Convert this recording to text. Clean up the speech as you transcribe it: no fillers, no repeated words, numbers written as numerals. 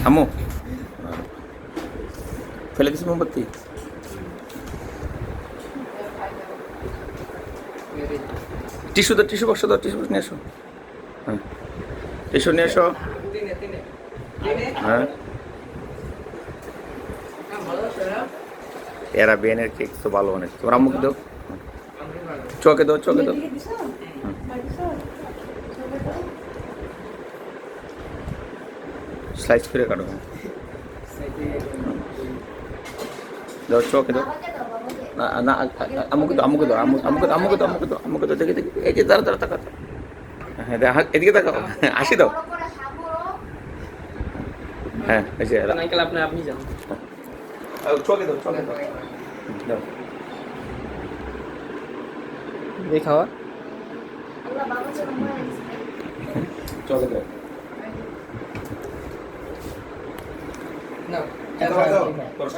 আম্মু ফেলে দিছি মোমবাতি। টিস্যু দাও, টিস্যু বক্স দাও, টিস্যু বক্স নিয়ে এসো। হ্যাঁ টিস্যু নিয়ে এসো। হ্যাঁ এরা বেনের কেক তো ভালো অনেক। তোমার আম্মুকে দাও, চোখে দাও, চোখে দাও। স্লাইস করে কাটো। দাও চোখে দাও। না না আম্মুকে দাও, আম্মুকে দাও, আম্মুকে দাও, আম্মুকে দাও, আম্মুকে দাও, আম্মুকে দাও। দেখে দেখি, এই যে দাঁড়া দাঁড়া তাকাও। হ্যাঁ এদিকে তাকাও, হাসি দাও। হ্যাঁ এই যে আঙ্কেল আপনি যান। চোখে দাও, চোখে দাও। দাও এই খাওয়া চোখে দাও। না দাও দাও কষ্ট